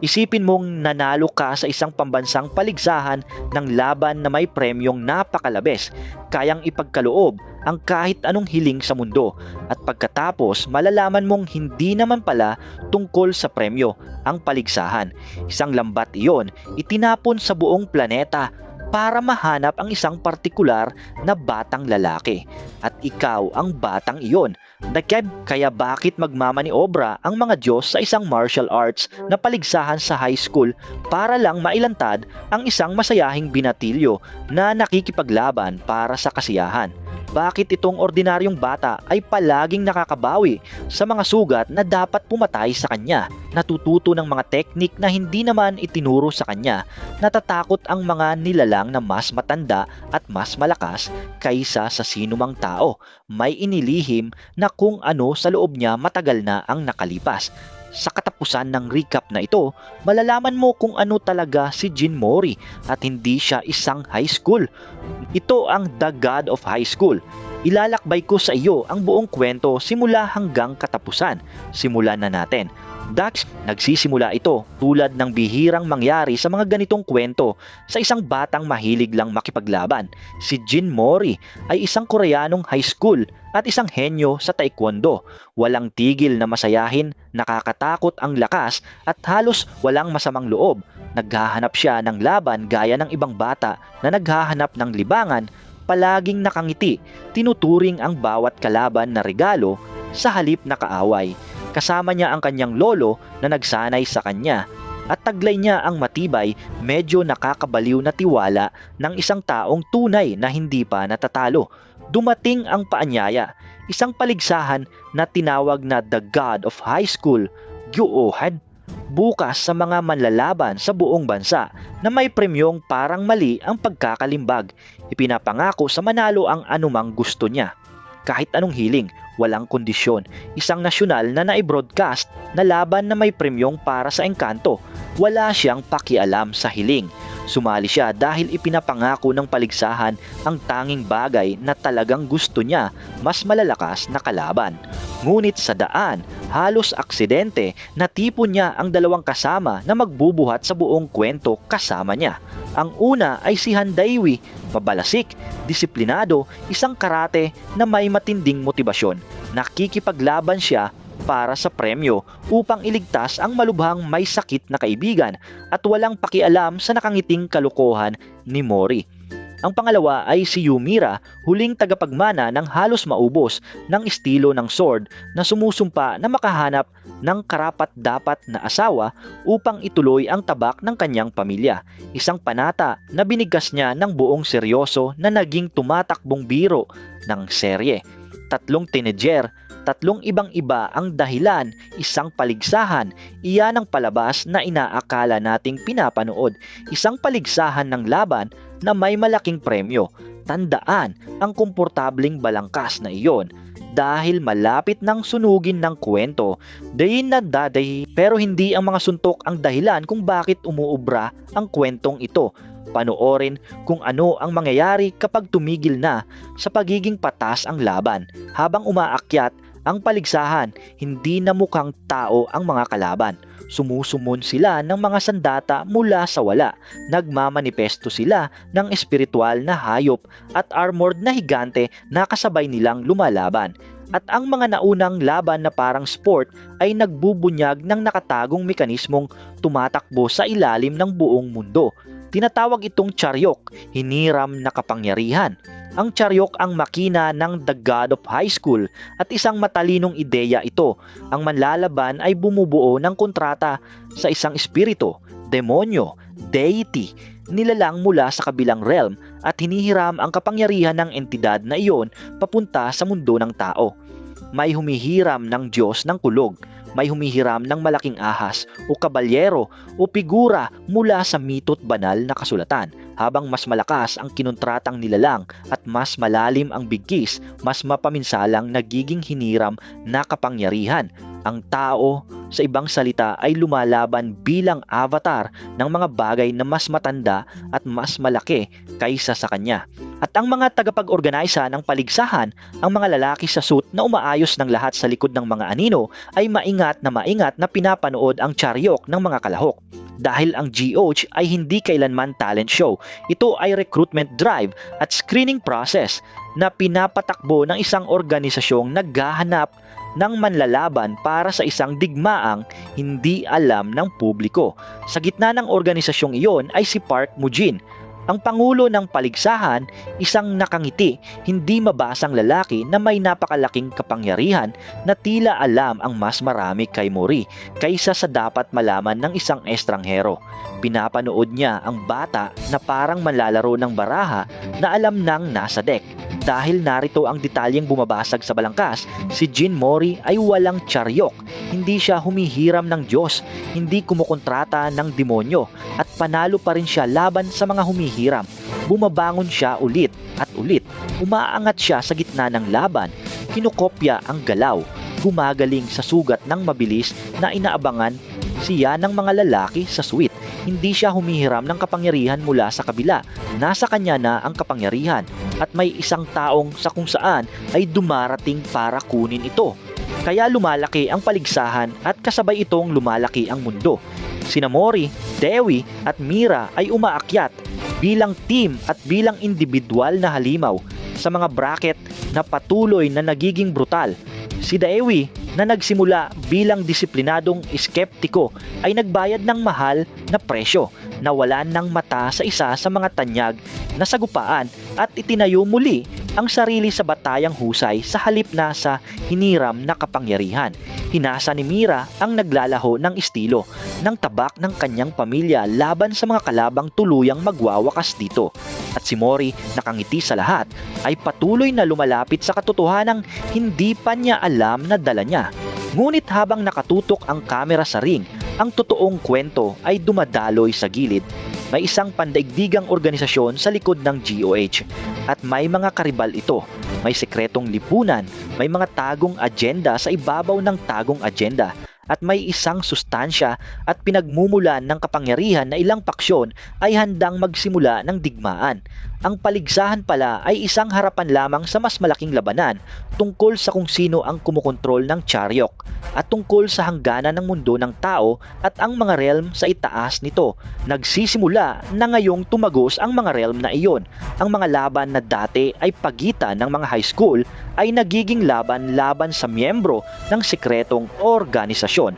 Isipin mong nanalo ka sa isang pambansang paligsahan ng laban na may premyong napakalabis, kayang ipagkaloob ang kahit anong hiling sa mundo, at pagkatapos malalaman mong hindi naman pala tungkol sa premyo ang paligsahan. Isang lambat iyon, itinapon sa buong planeta para mahanap ang isang partikular na batang lalaki. At ikaw ang batang iyon. Kaya bakit magmamaniobra ang mga Diyos sa isang martial arts na paligsahan sa high school para lang mailantad ang isang masayahing binatilyo na nakikipaglaban para sa kasiyahan? Bakit itong ordinaryong bata ay palaging nakakabawi sa mga sugat na dapat pumatay sa kanya? Natututo ng mga teknik na hindi naman itinuro sa kanya. Natatakot ang mga nilalang na mas matanda at mas malakas kaysa sa sinumang tao. May inilihim na kung ano sa loob niya matagal na ang nakalipas. Sa katapusan ng recap na ito, malalaman mo kung ano talaga si Jin Mori at hindi siya isang high school. Ito ang The God of High School. Ilalakbay ko sa iyo ang buong kwento simula hanggang katapusan. Simulan na natin. Nagsisimula ito tulad ng bihirang mangyari sa mga ganitong kwento sa isang batang mahilig lang makipaglaban. Si Jin Mori ay isang Koreanong high school at isang henyo sa taekwondo. Walang tigil na masayahin, nakakatakot ang lakas at halos walang masamang loob. Naghahanap siya ng laban gaya ng ibang bata na naghahanap ng libangan, palaging nakangiti, tinuturing ang bawat kalaban na regalo sa halip na kaaway. Kasama niya ang kanyang lolo na nagsanay sa kanya at taglay niya ang matibay, medyo nakakabaliw na tiwala ng isang taong tunay na hindi pa natatalo. Dumating ang paanyaya, isang paligsahan na tinawag na The God of High School, Gyu-Ohad. Bukas sa mga manlalaban sa buong bansa na may premyong parang mali ang pagkakalimbag. Ipinapangako sa manalo ang anumang gusto niya. Kahit anong hiling, walang kondisyon. Isang nasyonal na naibroadcast na laban na may premyong para sa engkanto. Wala siyang pakialam sa hiling. Sumali siya dahil ipinapangako ng paligsahan ang tanging bagay na talagang gusto niya, mas malalakas na kalaban. Ngunit sa daan, halos aksidente, natipon niya ang dalawang kasama na magbubuhat sa buong kwento kasama niya. Ang una ay si Han Daiwi, mabalasik, disiplinado, isang karate na may matinding motibasyon. Nakikipaglaban siya para sa premyo upang iligtas ang malubhang may sakit na kaibigan at walang pakialam sa nakangiting kalokohan ni Mori. Ang pangalawa ay si Yumira, huling tagapagmana ng halos maubos ng estilo ng sword na sumusumpa na makahanap ng karapat-dapat na asawa upang ituloy ang tabak ng kanyang pamilya. Isang panata na binigkas niya ng buong seryoso na naging tumatakbong biro ng serye. 3 teenager, 3 ibang-iba ang dahilan, isang paligsahan, iyan ang palabas na inaakala nating pinapanood, isang paligsahan ng laban na may malaking premyo. Tandaan ang komportabling balangkas na iyon dahil malapit nang sunugin ng kwento, dayin na daday, pero hindi ang mga suntok ang dahilan kung bakit umuubra ang kwentong ito. Panoorin kung ano ang mangyayari kapag tumigil na sa pagiging patas ang laban. Habang umaakyat ang paligsahan, hindi na mukhang tao ang mga kalaban. Sumusumon sila ng mga sandata mula sa wala. Nagmamanifesto sila ng espiritual na hayop at armored na higante na kasabay nilang lumalaban. At ang mga naunang laban na parang sport ay nagbubunyag ng nakatagong mekanismong tumatakbo sa ilalim ng buong mundo. Tinatawag itong Charyok, hiniram na kapangyarihan. Ang Charyok ang makina ng The God of High School at isang matalinong ideya ito. Ang manlalaban ay bumubuo ng kontrata sa isang espiritu, demonyo, deity, nilalang mula sa kabilang realm at hinihiram ang kapangyarihan ng entidad na iyon papunta sa mundo ng tao. May humihiram ng Diyos ng kulog, may humihiram ng malaking ahas o kabalyero o figura mula sa mito't banal na kasulatan. Habang mas malakas ang kinuntratang nilalang at mas malalim ang bigkis, mas mapaminsalang nagiging hiniram na kapangyarihan. Ang tao Sa ibang salita ay lumalaban bilang avatar ng mga bagay na mas matanda at mas malaki kaysa sa kanya. At ang mga tagapag-organisa ng paligsahan, ang mga lalaki sa suit na umaayos ng lahat sa likod ng mga anino ay maingat na pinapanood ang charyok ng mga kalahok. Dahil ang GOH ay hindi kailanman talent show, ito ay recruitment drive at screening process na pinapatakbo ng isang organisasyong naghahanap ng manlalaban para sa isang digmaang hindi alam ng publiko. Sa gitna ng organisasyong iyon ay si Park Mujin, ang pangulo ng paligsahan, isang nakangiti, hindi mabasang lalaki na may napakalaking kapangyarihan na tila alam ang mas marami kay Mori kaysa sa dapat malaman ng isang estranghero. Pinapanood niya ang bata na parang manlalaro ng baraha na alam nang nasa deck. Dahil narito ang detalyeng bumabasag sa balangkas, si Jin Mori ay walang charyok, hindi siya humihiram ng Diyos, hindi kumukontrata ng demonyo, at panalo pa rin siya laban sa mga humihiram. Bumabangon siya ulit at ulit, umaangat siya sa gitna ng laban, kinokopya ang galaw, gumagaling sa sugat ng mabilis na inaabangan siya ng mga lalaki sa suite. Hindi siya humihiram ng kapangyarihan mula sa kabila. Nasa kanya na ang kapangyarihan at may isang taong sa kung saan ay dumarating para kunin ito. Kaya lumalaki ang paligsahan at kasabay itong lumalaki ang mundo. Sina Mori, Dewi at Mira ay umaakyat bilang team at bilang individual na halimaw sa mga bracket na patuloy na nagiging brutal. Si Dewi na nagsimula bilang disiplinadong skeptiko ay nagbayad ng mahal na presyo, nawalan ng mata sa isa sa mga tanyag na sagupaan at itinayo muli ang sarili sa batayang husay sa halip na sa hiniram na kapangyarihan. Hinasa ni Mira ang naglalaho ng estilo ng tabak ng kanyang pamilya laban sa mga kalabang tuluyang magwawakas dito. At si Mori, nakangiti sa lahat, ay patuloy na lumalapit sa katotohanang hindi pa niya alam na dala niya. Ngunit habang nakatutok ang kamera sa ring, ang totoong kwento ay dumadaloy sa gilid. May isang pandaigdigang organisasyon sa likod ng GOH at may mga karibal ito. May sekretong lipunan, may mga tagong agenda sa ibabaw ng tagong agenda, at may isang sustansya at pinagmumulan ng kapangyarihan na ilang paksyon ay handang magsimula ng digmaan. Ang paligsahan pala ay isang harapan lamang sa mas malaking labanan tungkol sa kung sino ang kumukontrol ng charyok at tungkol sa hangganan ng mundo ng tao at ang mga realm sa itaas nito. Nagsisimula na ngayong tumagos ang mga realm na iyon. Ang mga laban na dati ay pagitan ng mga high school ay nagiging laban sa miyembro ng sekretong organisasyon.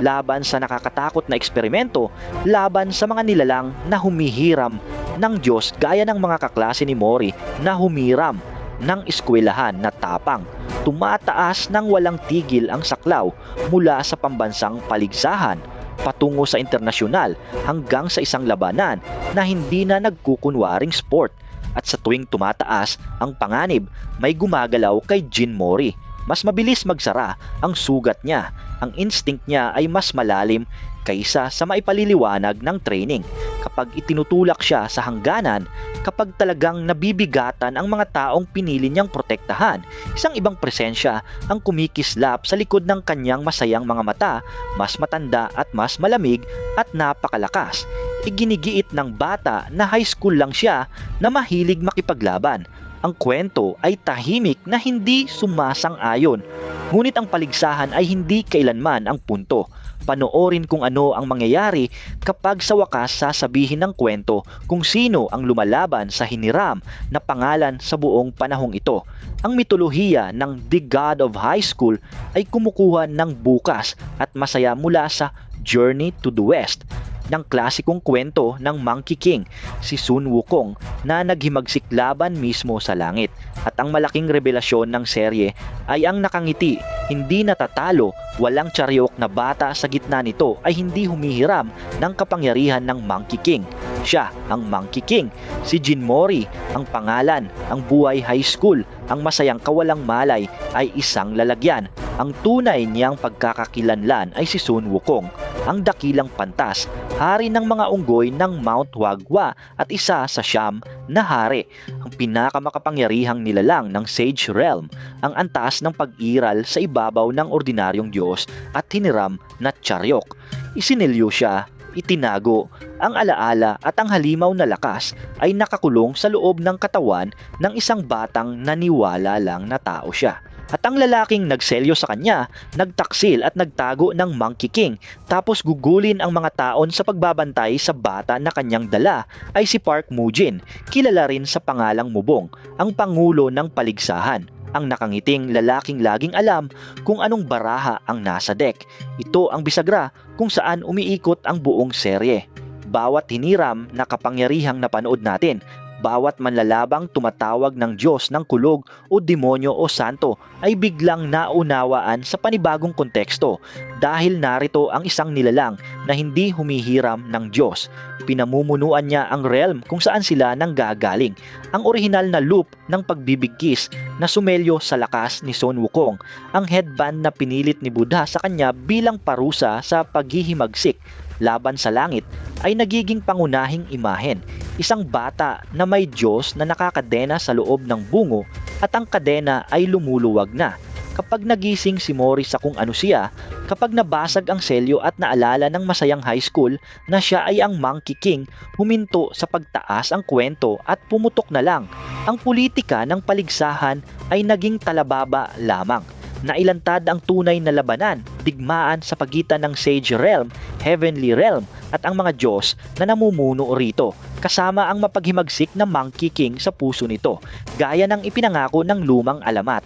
Laban sa nakakatakot na eksperimento, laban sa mga nilalang na humihiram ng Diyos gaya ng mga kaklase ni Mori na humiram ng eskwelahan na tapang. Tumataas ng walang tigil ang saklaw mula sa pambansang paligsahan patungo sa internasyonal hanggang sa isang labanan na hindi na nagkukunwaring sport. At sa tuwing tumataas ang panganib, may gumagalaw kay Jin Mori. Mas mabilis magsara ang sugat niya. Ang instinct niya ay mas malalim kaysa sa maipaliliwanag ng training. Kapag itinutulak siya sa hangganan, kapag talagang nabibigatan ang mga taong pinili niyang protektahan, isang ibang presensya ang kumikislap sa likod ng kanyang masayang mga mata, mas matanda at mas malamig at napakalakas. Iginigiit ng bata na high school lang siya na mahilig makipaglaban. Ang kwento ay tahimik na hindi sumasang-ayon. Ngunit ang paligsahan ay hindi kailanman ang punto. Panoorin kung ano ang mangyayari kapag sa wakas sasabihin ng kwento kung sino ang lumalaban sa hiniram na pangalan sa buong panahong ito. Ang mitolohiya ng The God of High School ay kumukuha ng bukas at masaya mula sa Journey to the West ng klasikong kwento ng Monkey King, si Sun Wukong, na naghimagsik laban mismo sa langit. At ang malaking revelasyon ng serye ay ang nakangiti, hindi natatalo, walang charyok na bata sa gitna nito ay hindi humihiram ng kapangyarihan ng Monkey King. Siya ang Monkey King, si Jin Mori, ang pangalan, ang buhay high school, ang masayang kawalang malay ay isang lalagyan. Ang tunay niyang pagkakakilanlan ay si Sun Wukong, ang dakilang pantas, hari ng mga unggoy ng Mount Wagwa at isa sa 9 na hari, ang pinakamakapangyarihang nilalang ng Sage Realm, ang antas ng pag-iral sa ibabaw ng ordinaryong Diyos at hiniram na Charyok. Isinilyo siya, itinago, ang alaala at ang halimaw na lakas ay nakakulong sa loob ng katawan ng isang batang naniwala lang na tao siya. At ang lalaking nagselyo sa kanya, nagtaksil at nagtago ng Monkey King tapos gugulin ang mga taon sa pagbabantay sa bata na kanyang dala ay si Park Mujin, kilala rin sa pangalang Mubong, ang pangulo ng paligsahan. Ang nakangiting lalaking laging alam kung anong baraha ang nasa deck. Ito ang bisagra kung saan umiikot ang buong serye. Bawat hiniram na kapangyarihang napanood natin, bawat manlalabang tumatawag ng Diyos ng kulog o demonyo o santo ay biglang naunawaan sa panibagong konteksto dahil narito ang isang nilalang na hindi humihiram ng Diyos. Pinamumunuan niya ang realm kung saan sila nanggagaling. Ang orihinal na loop ng pagbibigkis na sumelyo sa lakas ni Sun Wukong, ang headband na pinilit ni Buddha sa kanya bilang parusa sa paghihimagsik laban sa langit ay nagiging pangunahing imahen. Isang bata na may Diyos na nakakadena sa loob ng bungo at ang kadena ay lumuluwag na. Kapag nagising si Mori sa kung ano siya, kapag nabasag ang selyo at naalala ng masayang high school na siya ay ang Monkey King, huminto sa pagtaas ang kwento at pumutok na lang. Ang politika ng paligsahan ay naging talababa lamang. Nailantad ang tunay na labanan, digmaan sa pagitan ng Sage Realm, Heavenly Realm at ang mga Diyos na namumuno rito, kasama ang mapaghimagsik na Monkey King sa puso nito, gaya ng ipinangako ng lumang alamat.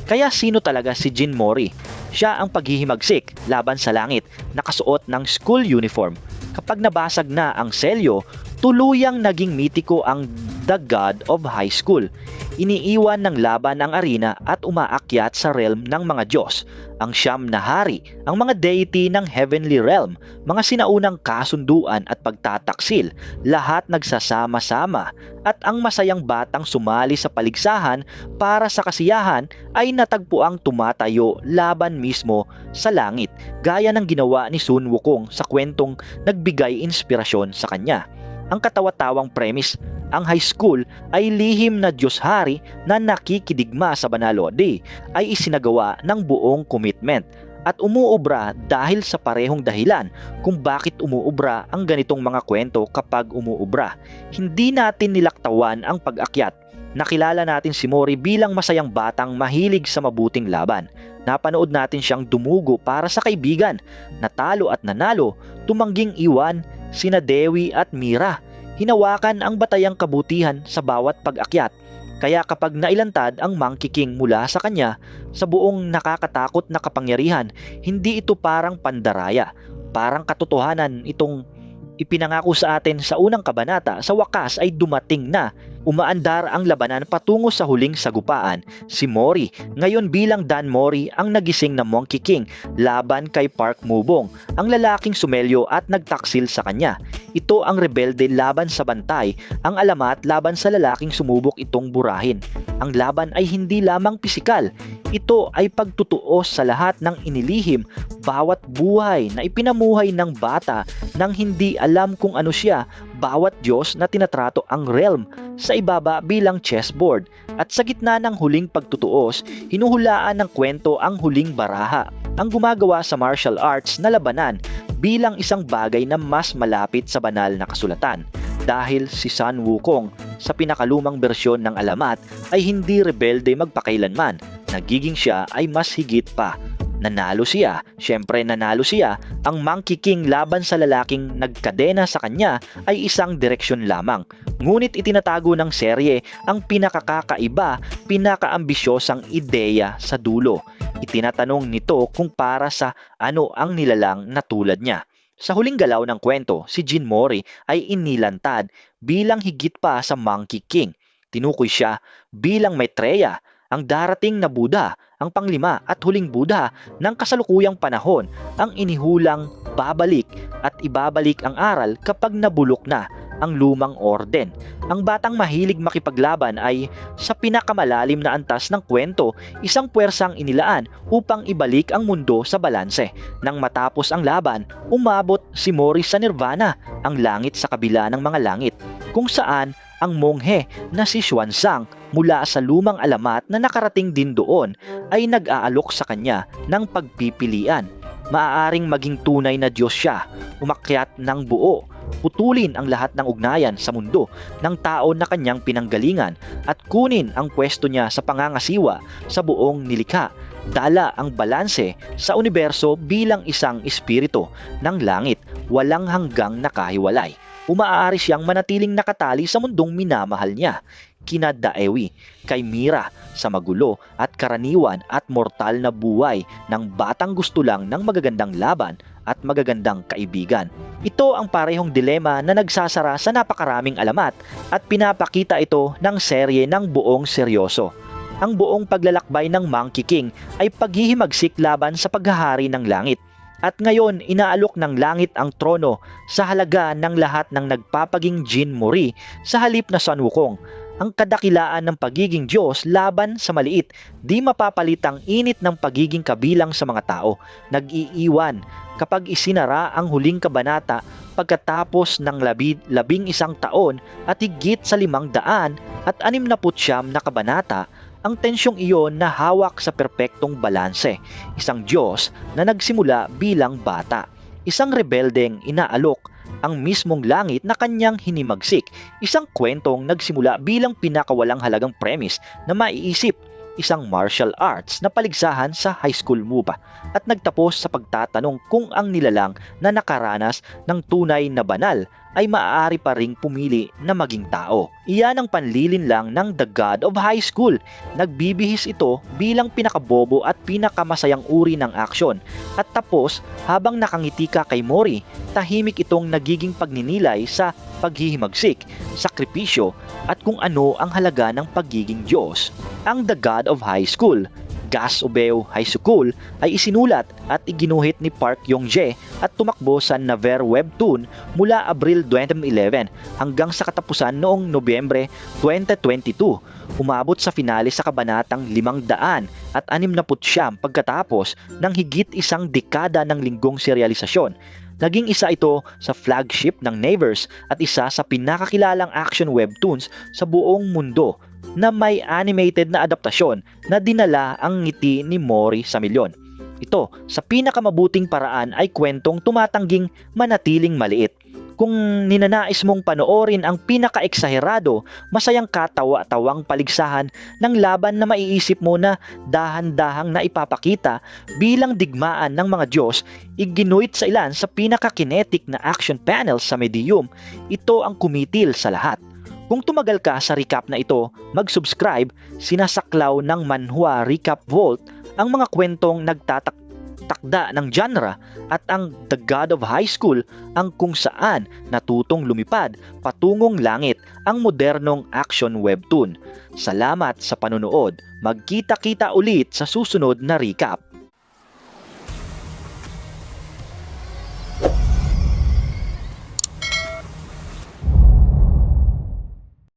Kaya sino talaga si Jin Mori? Siya ang paghihimagsik laban sa langit, nakasuot ng school uniform. Kapag nabasag na ang selyo, tuluyang naging mitiko ang The God of High School. Iniiwan ng laban ang arena at umaakyat sa realm ng mga Diyos, ang 9 na hari, ang mga deity ng Heavenly Realm, mga sinaunang kasunduan at pagtataksil, lahat nagsasama-sama at ang masayang batang sumali sa paligsahan para sa kasiyahan ay natagpuang tumatayo laban mismo sa langit, gaya ng ginawa ni Sun Wukong sa kwentong nagbigay inspirasyon sa kanya. Ang katawa-tawang premise, ang high school ay lihim na Diyos-hari na nakikidigma sa Banalode ay isinagawa ng buong commitment at umuubra dahil sa parehong dahilan kung bakit umuubra ang ganitong mga kwento kapag umuubra. Hindi natin nilaktawan ang pag-akyat. Nakilala natin si Mori bilang masayang batang mahilig sa mabuting laban. Napanood natin siyang dumugo para sa kaibigan, natalo at nanalo, tumangging iwan sina Dewi at Mira. Hinawakan ang batayang kabutihan sa bawat pag-akyat. Kaya kapag nailantad ang Monkey King mula sa kanya sa buong nakakatakot na kapangyarihan, hindi ito parang pandaraya. Parang katotohanan itong ipinangako sa atin sa unang kabanata. Sa wakas ay dumating na. Umaandar ang labanan patungo sa huling sagupaan. Si Mori, ngayon bilang Dan Mori, ang nagising na Monkey King laban kay Park Mubong, ang lalaking sumelyo at nagtaksil sa kanya. Ito ang rebelde laban sa bantay, ang alamat laban sa lalaking sumubok itong burahin. Ang laban ay hindi lamang pisikal, ito ay pagtutuos sa lahat ng inilihim, bawat buhay na ipinamuhay ng bata nang hindi alam kung ano siya, bawat Diyos na tinatrato ang realm sa ibaba bilang chessboard, at sa gitna ng huling pagtutuos, hinuhulaan ng kwento ang huling baraha, ang gumagawa sa martial arts na labanan bilang isang bagay na mas malapit sa banal na kasulatan. Dahil si Sun Wukong sa pinakalumang bersyon ng alamat ay hindi rebelde magpakailanman, nagiging siya ay mas higit pa. Nanalo siya, syempre nanalo siya. Ang Monkey King laban sa lalaking nagkadena sa kanya ay isang direksyon lamang. Ngunit itinatago ng serye ang pinakakakaiba, pinakaambisyosang ideya sa dulo. Itinatanong nito kung para sa ano ang nilalang na tulad niya. Sa huling galaw ng kwento, si Jin Mori ay inilantad bilang higit pa sa Monkey King. Tinukoy siya bilang Maitreya, ang darating na Buddha, ang panglima at huling Buddha ng kasalukuyang panahon, ang inihulang babalik at ibabalik ang aral kapag nabulok na. ang lumang orden. Ang batang mahilig makipaglaban ay sa pinakamalalim na antas ng kwento, isang puwersang inilaan upang ibalik ang mundo sa balanse. Nang matapos ang laban, umabot si Mori sa nirvana, ang langit sa kabila ng mga langit, kung saan ang monghe na si Xuanzang mula sa lumang alamat na nakarating din doon ay nag-aalok sa kanya ng pagpipilian. Maaaring maging tunay na Diyos siya, umakyat ng buo, putulin ang lahat ng ugnayan sa mundo ng tao na kanyang pinanggalingan at kunin ang pwesto niya sa pangangasiwa sa buong nilikha. Dala ang balanse sa universo bilang isang espiritu ng langit, walang hanggang nakahiwalay. Umaari siyang manatiling nakatali sa mundong minamahal niya, kina Daewi, kay Mira, sa magulo at karaniwan at mortal na buhay ng batang gusto lang ng magagandang laban at magagandang kaibigan. Ito ang parehong dilema na nagsasara sa napakaraming alamat at pinapakita ito ng serye ng buong seryoso. Ang buong paglalakbay ng Monkey King ay paghihimagsik laban sa paghahari ng langit. At ngayon, inaalok ng langit ang trono sa halaga ng lahat ng nagpapaging Jin Mori sa halip na Sun Wukong. Ang kadakilaan ng pagiging Diyos laban sa maliit, di mapapalitang init ng pagiging kabilang sa mga tao. Nag-iiwan kapag isinara ang huling kabanata pagkatapos ng 11 taon at higit sa 569 na kabanata. Ang tensyong iyon na hawak sa perpektong balanse, isang Diyos na nagsimula bilang bata, isang rebeldeng inaalok ang mismong langit na kanyang hinimagsik, isang kwentong nagsimula bilang pinakawalang halagang premise na maiisip, isang martial arts na paligsahan sa high school MOOC at nagtapos sa pagtatanong kung ang nilalang na nakaranas ng tunay na banal ay maaari pa ring pumili na maging tao. Iyan ang panlilin lang ng The God of High School. Nagbibihis ito bilang pinakabobo at pinakamasayang uri ng aksyon. At tapos, habang nakangiti ka kay Mori, tahimik itong nagiging pagninilay sa paghihimagsik, sakripisyo at kung ano ang halaga ng pagiging Diyos. Ang The God of High School, Gasubeo High School, ay isinulat at iginuhit ni Park Yong-jae at tumakbo sa Naver Webtoon mula Abril 2011 hanggang sa katapusan noong Nobyembre 2022. Umabot sa finale sa kabanatang 500 at 69 pagkatapos ng higit isang dekada ng linggong seryalisasyon. Naging isa ito sa flagship ng Naverse at isa sa pinakakilalang action webtoons sa buong mundo na may animated na adaptasyon na dinala ang ngiti ni Mori sa milyon. Ito, sa pinakamabuting paraan ay kwentong tumatangging manatiling maliit. Kung ninanais mong panoorin ang pinaka-eksaherado, masayang katawa-tawang paligsahan ng laban na maiisip mo na dahan-dahang na ipapakita bilang digmaan ng mga Diyos, iginuhit sa ilan sa pinaka-kinetic na action panels sa Medium, ito ang kumitil sa lahat. Kung tumagal ka sa recap na ito, mag-subscribe, sinasaklaw ng Manhwa Recap Vault ang mga kwentong nagtatakda ng genre at ang The God of High School ang kung saan natutong lumipad patungong langit ang modernong action webtoon. Salamat sa panunood. Magkita-kita ulit sa susunod na recap.